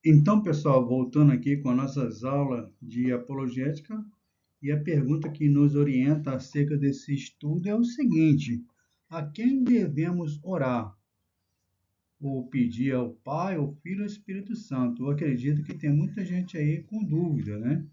Então, pessoal, voltando aqui com as nossas aulas de apologética, e a pergunta que nos orienta acerca desse estudo é o seguinte: a quem devemos orar? Ou pedir ao Pai, ao Filho ou ao Espírito Santo? Eu acredito que tem muita gente aí com dúvida, né?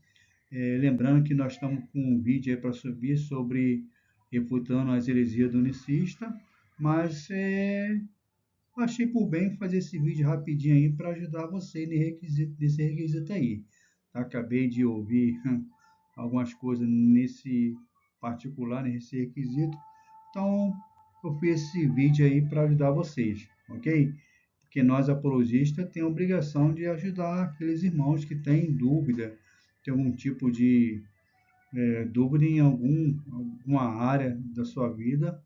Lembrando que nós estamos com um vídeo aí para subir sobre refutando as heresias do unicista, mas eu achei por bem fazer esse vídeo rapidinho aí para ajudar você nesse requisito aí. Tá? Acabei de ouvir algumas coisas nesse particular, nesse requisito. Então, eu fiz esse vídeo aí para ajudar vocês, ok? Porque nós, apologistas, temos a obrigação de ajudar aqueles irmãos que têm dúvida, tem algum tipo de dúvida em alguma área da sua vida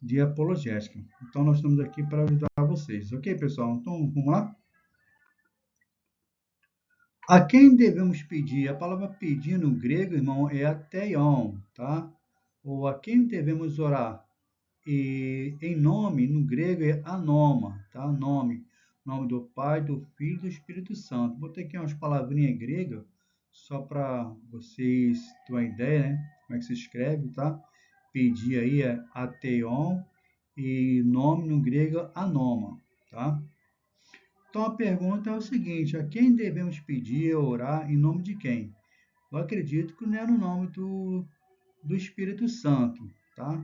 de apologética. Então, nós estamos aqui para ajudar vocês. Ok, pessoal? Então, vamos lá? A quem devemos pedir? A palavra pedir no grego, irmão, é atheion, tá? Ou a quem devemos orar? E em nome, no grego, é anoma, tá? Nome. Nome do Pai, do Filho e do Espírito Santo. Botei aqui umas palavrinhas gregas, só para vocês terem uma ideia, né? Como é que se escreve, tá? Pedir aí é atheion e nome no grego anoma, tá? Então a pergunta é o seguinte: a quem devemos pedir, orar, em nome de quem? Eu acredito que não é no nome do Espírito Santo, tá?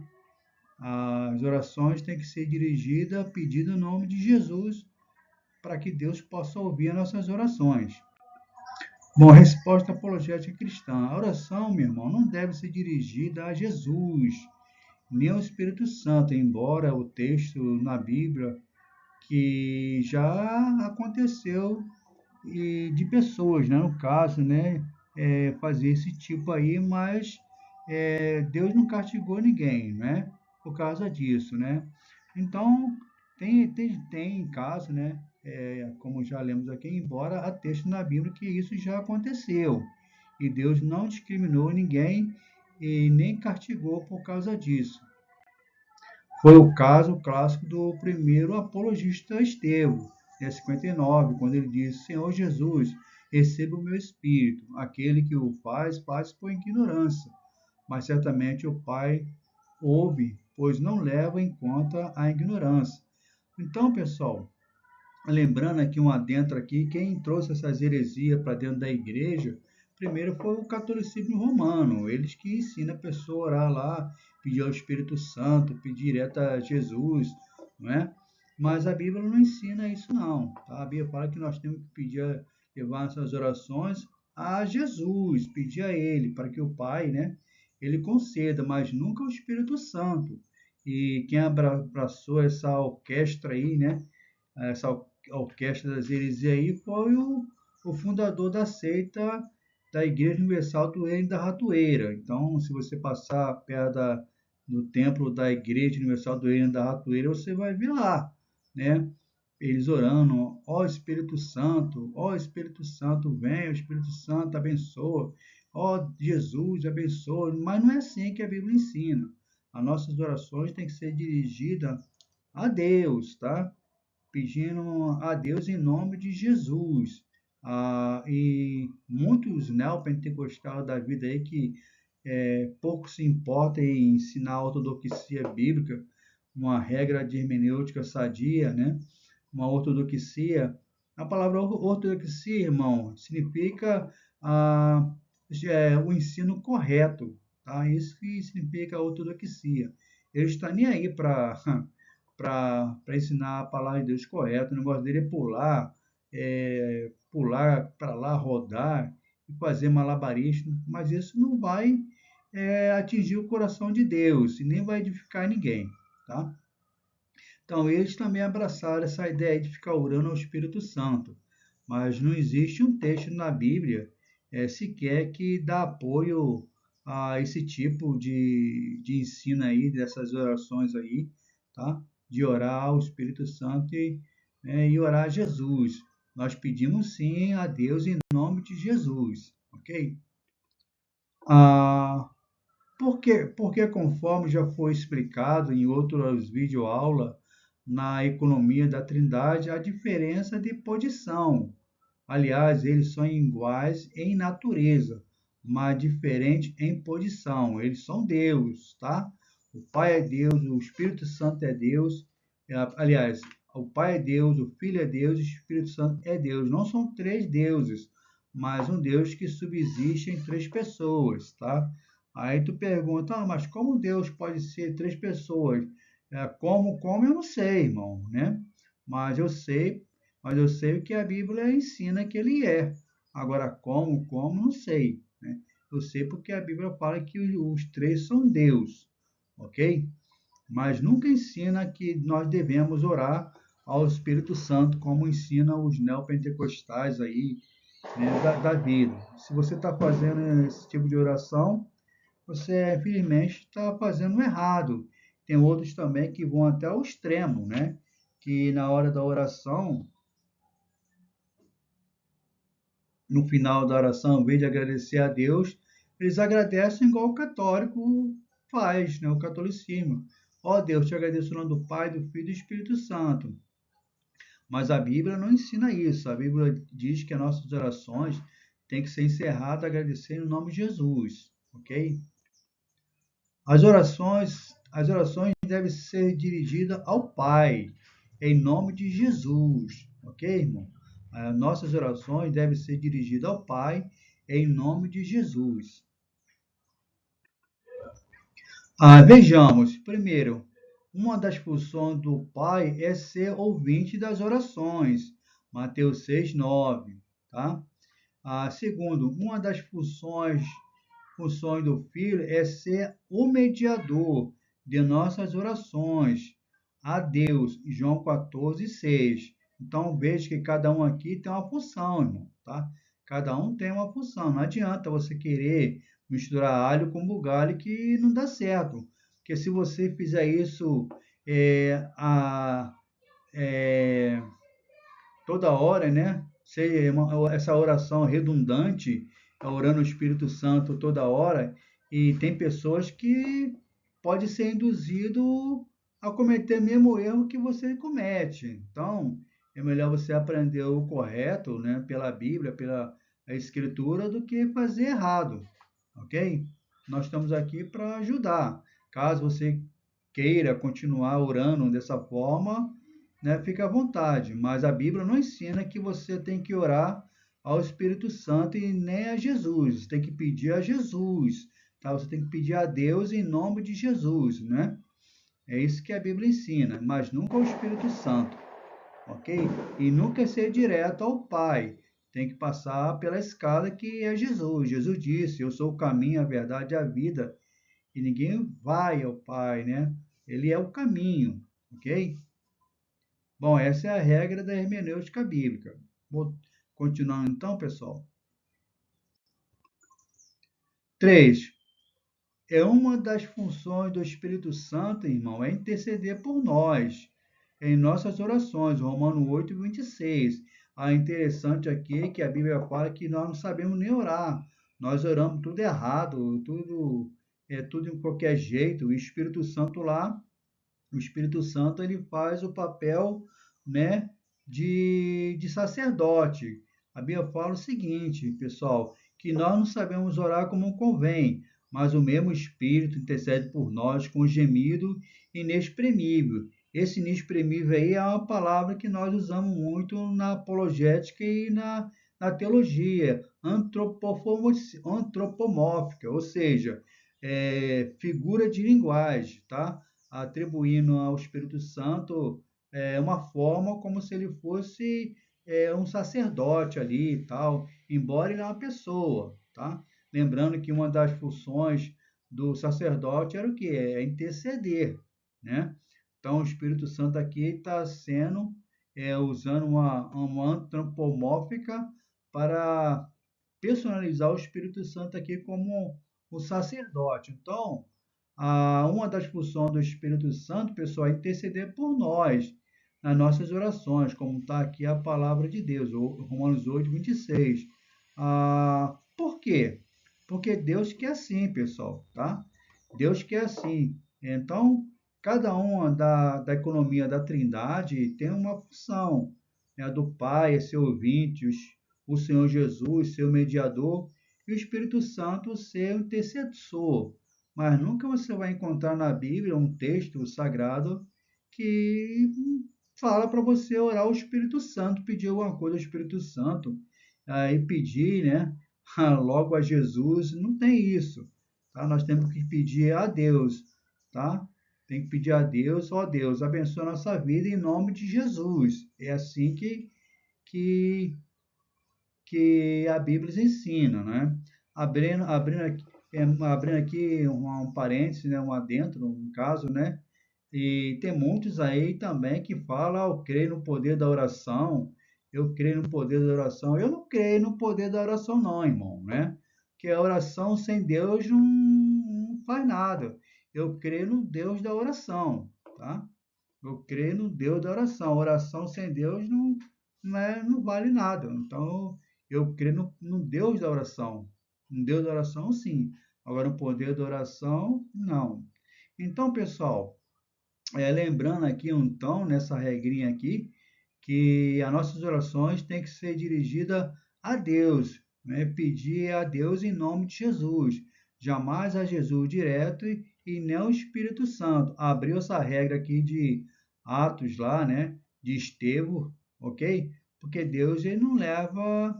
As orações têm que ser dirigidas pedindo em nome de Jesus, para que Deus possa ouvir as nossas orações. Bom, resposta apologética cristã. A oração, meu irmão, não deve ser dirigida a Jesus, nem ao Espírito Santo, embora o texto na Bíblia que já aconteceu e de pessoas, né? No caso, né? Fazer esse tipo aí, mas Deus não castigou ninguém, né? Por causa disso, né? Então, tem caso, né? Como já lemos aqui, embora há texto na Bíblia que isso já aconteceu. E Deus não discriminou ninguém e nem castigou por causa disso. Foi o caso clássico do primeiro apologista Estevão, em 59, quando ele disse: Senhor Jesus, receba o meu espírito. Aquele que o faz, faz por ignorância. Mas certamente o Pai ouve, pois não leva em conta a ignorância. Então, pessoal, lembrando aqui um adentro aqui, quem trouxe essas heresias para dentro da igreja, primeiro foi o catolicismo romano, eles que ensinam a pessoa a orar lá, pedir ao Espírito Santo, pedir direto a Jesus, não é? Mas a Bíblia não ensina isso não, tá? A Bíblia fala que nós temos que pedir, levar nossas orações a Jesus, pedir a Ele, para que o Pai, né, Ele conceda, mas nunca o Espírito Santo. E quem abraçou essa orquestra aí, né, essa orquestra das heresias aí foi o fundador da seita da Igreja Universal do Reino da Ratoeira. Então, se você passar perto do templo da Igreja Universal do Reino da Ratoeira, você vai ver lá, né? Eles orando, ó Espírito Santo, vem, ó Espírito Santo, abençoa, ó Jesus, abençoa. Mas não é assim que a Bíblia ensina. As nossas orações têm que ser dirigidas a Deus, tá? Pedindo a Deus em nome de Jesus. E muitos neopentecostais da vida aí que pouco se importa em ensinar a ortodoxia bíblica, uma regra de hermenêutica sadia, né? Uma ortodoxia. A palavra ortodoxia, irmão, significa o ensino correto, tá? Isso que significa ortodoxia. Ele está nem aí para para ensinar a palavra de Deus correta. O negócio dele pular para lá, rodar e fazer malabarismo, mas isso não vai atingir o coração de Deus e nem vai edificar ninguém, tá? Então, eles também abraçaram essa ideia de ficar orando ao Espírito Santo, mas não existe um texto na Bíblia sequer que dá apoio a esse tipo de ensino aí, dessas orações aí, tá? De orar ao Espírito Santo e orar a Jesus. Nós pedimos sim a Deus em nome de Jesus, ok? Ah, porque conforme já foi explicado em outras videoaulas, na economia da Trindade, a diferença de posição. Aliás, eles são iguais em natureza, mas diferentes em posição. Eles são Deus, tá? O Pai é Deus, o Espírito Santo é Deus. Aliás, o Pai é Deus, o Filho é Deus e o Espírito Santo é Deus. Não são três deuses, mas um Deus que subsiste em três pessoas, tá? Aí tu pergunta, mas como Deus pode ser três pessoas? Como eu não sei, irmão, né? Mas eu sei, mas eu sei o que a Bíblia ensina que ele é. Agora, como, não sei, né? Eu sei porque a Bíblia fala que os três são Deus, ok? Mas nunca ensina que nós devemos orar ao Espírito Santo, como ensina os neopentecostais aí, né, da vida. Se você está fazendo esse tipo de oração, você, infelizmente, está fazendo errado. Tem outros também que vão até o extremo, né? Que na hora da oração, no final da oração, em vez de agradecer a Deus, eles agradecem igual o católico faz, né? O catolicismo. Ó Deus, te agradeço no nome do Pai, do Filho e do Espírito Santo. Mas a Bíblia não ensina isso. A Bíblia diz que as nossas orações têm que ser encerradas agradecendo o nome de Jesus, ok? As orações devem ser dirigidas ao Pai, em nome de Jesus, ok, irmão? As nossas orações devem ser dirigidas ao Pai, em nome de Jesus. Vejamos, primeiro, uma das funções do Pai é ser ouvinte das orações, Mateus 6:9, tá? Segundo, uma das funções do Filho é ser o mediador de nossas orações a Deus, João 14:6. Então, veja que cada um aqui tem uma função, irmão, tá? Cada um tem uma função. Não adianta você querer misturar alho com bugalho que não dá certo. Porque se você fizer isso é, a, é, toda hora, né? Essa oração redundante, orando o Espírito Santo toda hora, e tem pessoas que pode ser induzido a cometer o mesmo erro que você comete. Então, é melhor você aprender o correto, né, pela Bíblia, pela Escritura, do que fazer errado, ok? Nós estamos aqui para ajudar. Caso você queira continuar orando dessa forma, né, fica à vontade, mas a Bíblia não ensina que você tem que orar ao Espírito Santo e nem a Jesus. Você tem que pedir a Jesus, tá? Você tem que pedir a Deus em nome de Jesus, né? É isso que a Bíblia ensina, mas nunca ao Espírito Santo, ok? E nunca ser direto ao Pai. Tem que passar pela escada que é Jesus. Jesus disse: Eu sou o caminho, a verdade e a vida, e ninguém vai ao Pai, né? Ele é o caminho, ok? Bom, essa é a regra da hermenêutica bíblica. Vou continuando então, pessoal. 3. É uma das funções do Espírito Santo, irmão, é interceder por nós em nossas orações. Romano 8:26. Interessante aqui que a Bíblia fala que nós não sabemos nem orar. Nós oramos tudo errado, tudo em qualquer jeito. O Espírito Santo lá, o Espírito Santo ele faz o papel, né, de sacerdote. A Bíblia fala o seguinte, pessoal, que nós não sabemos orar como convém, mas o mesmo Espírito intercede por nós com gemido inexprimível. Esse inexprimível aí é uma palavra que nós usamos muito na apologética e na teologia, antropomórfica, ou seja, figura de linguagem, tá? Atribuindo ao Espírito Santo uma forma como se ele fosse um sacerdote ali e tal, embora ele é uma pessoa, tá? Lembrando que uma das funções do sacerdote era o quê? É interceder, né? Então, o Espírito Santo aqui está sendo, usando uma antropomórfica para personalizar o Espírito Santo aqui como o sacerdote. Então, uma das funções do Espírito Santo, pessoal, é interceder por nós nas nossas orações, como está aqui a palavra de Deus, Romanos 8:26. Por quê? Porque Deus quer assim, pessoal, tá? Deus quer assim. Então, cada uma da economia da Trindade tem uma função. Né? A do Pai é ser ouvinte, o Senhor Jesus ser o mediador e o Espírito Santo ser o intercessor. Mas nunca você vai encontrar na Bíblia um texto sagrado que fala para você orar ao Espírito Santo, pedir alguma coisa ao Espírito Santo, e pedir, né, logo a Jesus. Não tem isso, tá? Nós temos que pedir a Deus, tá? Tem que pedir a Deus, ó Deus, abençoa a nossa vida em nome de Jesus. É assim que, que a Bíblia ensina, né? Abrindo aqui um parênteses, né, um adentro, um caso, né? E tem muitos aí também que falam, eu creio no poder da oração, eu creio no poder da oração. Eu não creio no poder da oração não, irmão, né? Que a oração sem Deus não faz nada. Eu creio no Deus da oração, tá? Eu creio no Deus da oração. Oração sem Deus não vale nada. Então, eu creio no Deus da oração. No Deus da oração, sim. Agora, no poder da oração, não. Então, pessoal, lembrando aqui, então, nessa regrinha aqui, que as nossas orações têm que ser dirigidas a Deus, né? Pedir a Deus em nome de Jesus, jamais a Jesus direto e nem ao Espírito Santo. Abriu essa regra aqui de Atos lá, né? De Estevão, ok? Porque Deus ele não leva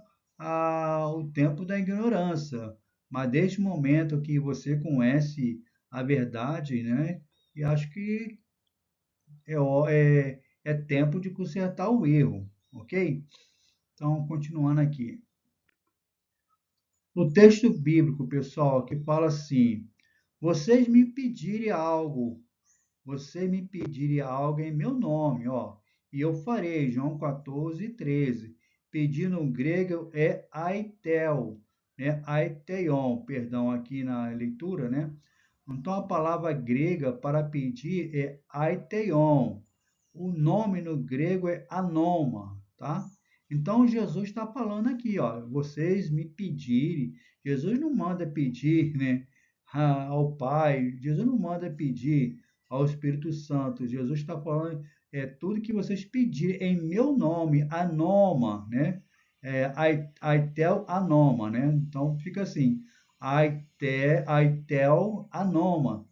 o tempo da ignorância, mas desde o momento que você conhece a verdade, né? E acho que é tempo de consertar o erro, ok? Então, continuando aqui. No texto bíblico, pessoal, que fala assim: vocês me pedirem algo, você me pedirem algo em meu nome, ó, e eu farei. João 14:13. Pedir no grego é aitel, né? Aiteion, perdão, aqui na leitura, né? Então, a palavra grega para pedir é aiteion. O nome no grego é anoma, tá? Então, Jesus está falando aqui, ó, vocês me pedirem. Jesus não manda pedir, né, ao Pai. Jesus não manda pedir ao Espírito Santo. Jesus está falando tudo que vocês pedirem em meu nome, anoma, né? Aitel anoma, né? Então fica assim, aitel anoma.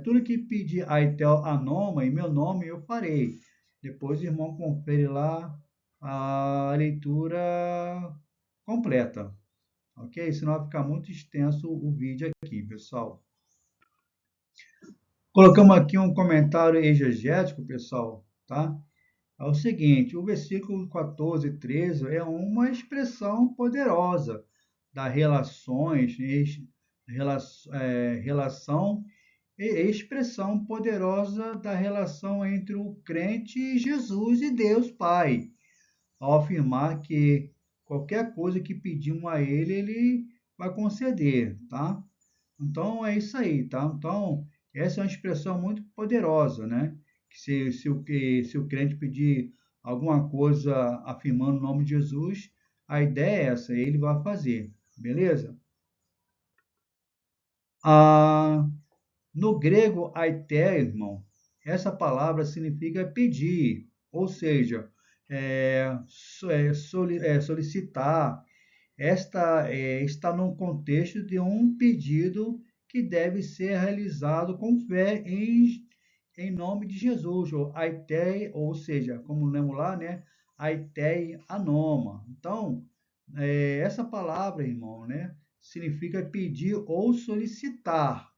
Tudo que pedir aitel anoma em meu nome eu farei. Depois o irmão confere lá a leitura completa, ok? Senão vai ficar muito extenso o vídeo aqui, pessoal. Colocamos aqui um comentário exegético, pessoal, tá? É o seguinte, o versículo 14 e 13 é uma expressão poderosa das relações, relação e expressão poderosa da relação entre o crente e Jesus e Deus Pai, ao afirmar que qualquer coisa que pedimos a Ele, Ele vai conceder, tá? Então é isso aí, tá? Então, essa é uma expressão muito poderosa, né? Que se o crente pedir alguma coisa afirmando o nome de Jesus, a ideia é essa, ele vai fazer, beleza? Ah, no grego aité, irmão, essa palavra significa pedir, ou seja, solicitar. Esta está no contexto de um pedido que deve ser realizado com fé em nome de Jesus, ou aité, ou seja, como lemos lá, né? Aité anoma. Então, essa palavra, irmão, né? Significa pedir ou solicitar.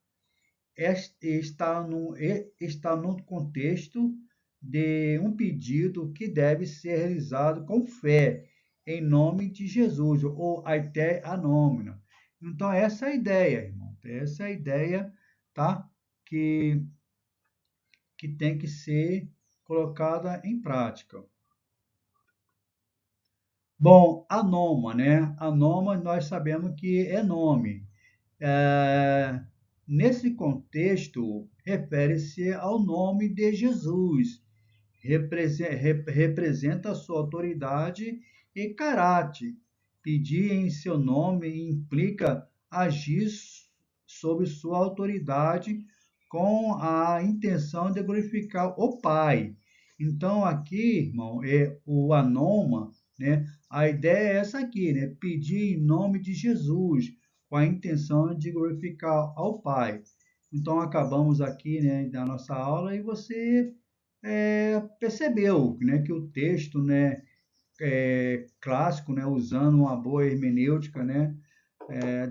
Está no contexto de um pedido que deve ser realizado com fé, em nome de Jesus, ou até a nômina. Então, essa é a ideia, irmão. Essa é a ideia, tá? Que, que tem que ser colocada em prática. Bom, a noma, né? A noma nós sabemos que é nome. É, nesse contexto, refere-se ao nome de Jesus, representa a sua autoridade e caráter. Pedir em seu nome implica agir sob sua autoridade com a intenção de glorificar o Pai. Então, aqui, irmão, é o anoma, né? A ideia é essa aqui, né? Pedir em nome de Jesus, com a intenção de glorificar ao Pai. Então, acabamos aqui, né, da nossa aula e você percebeu, né, que o texto, né, clássico, né, usando uma boa hermenêutica, né,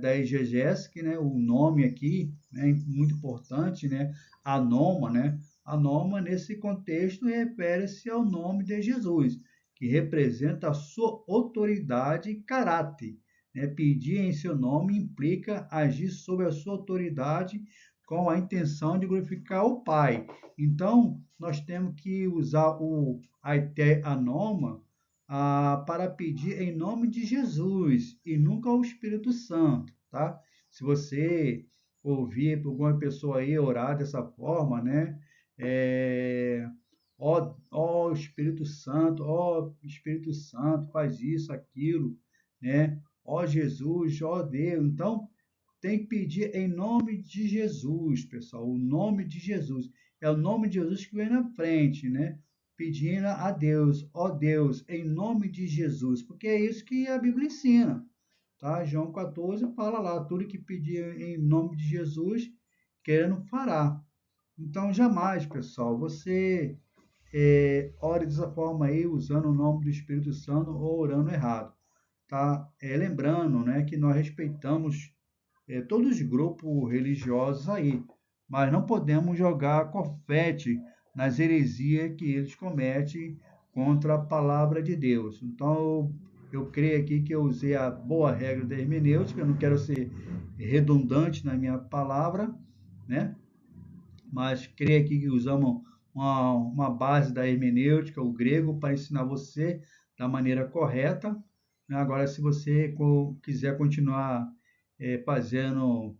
da exegese, né, o nome aqui, né, muito importante, né, anoma, né, anoma nesse contexto refere-se ao nome de Jesus, que representa a sua autoridade e caráter. Né? Pedir em seu nome implica agir sob a sua autoridade com a intenção de glorificar o Pai. Então, nós temos que usar o aité anoma para pedir em nome de Jesus e nunca ao Espírito Santo, tá? Se você ouvir alguma pessoa aí orar dessa forma, né? Ó Espírito Santo, faz isso, aquilo, né? Ó Jesus, ó Deus. Então, tem que pedir em nome de Jesus, pessoal. O nome de Jesus. É o nome de Jesus que vem na frente, né? Pedindo a Deus, ó Deus, em nome de Jesus, porque é isso que a Bíblia ensina, tá? João 14 fala lá, tudo que pedir em nome de Jesus, querendo fará. Então, jamais, pessoal, você ore dessa forma aí, usando o nome do Espírito Santo ou orando errado, tá? Lembrando, né, que nós respeitamos todos os grupos religiosos aí, mas não podemos jogar confete nas heresias que eles cometem contra a palavra de Deus. Então, eu creio aqui que eu usei a boa regra da hermenêutica, eu não quero ser redundante na minha palavra, né? Mas creio aqui que usamos uma base da hermenêutica, o grego, para ensinar você da maneira correta. Né? Agora, se você quiser continuar fazendo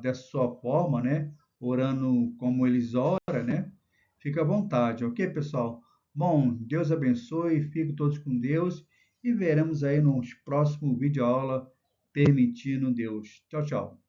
dessa sua forma, né? Orando como eles oram, né? Fica à vontade, ok, pessoal? Bom, Deus abençoe, fiquem todos com Deus e veremos aí nos próximos vídeo aula, permitindo Deus. Tchau, tchau.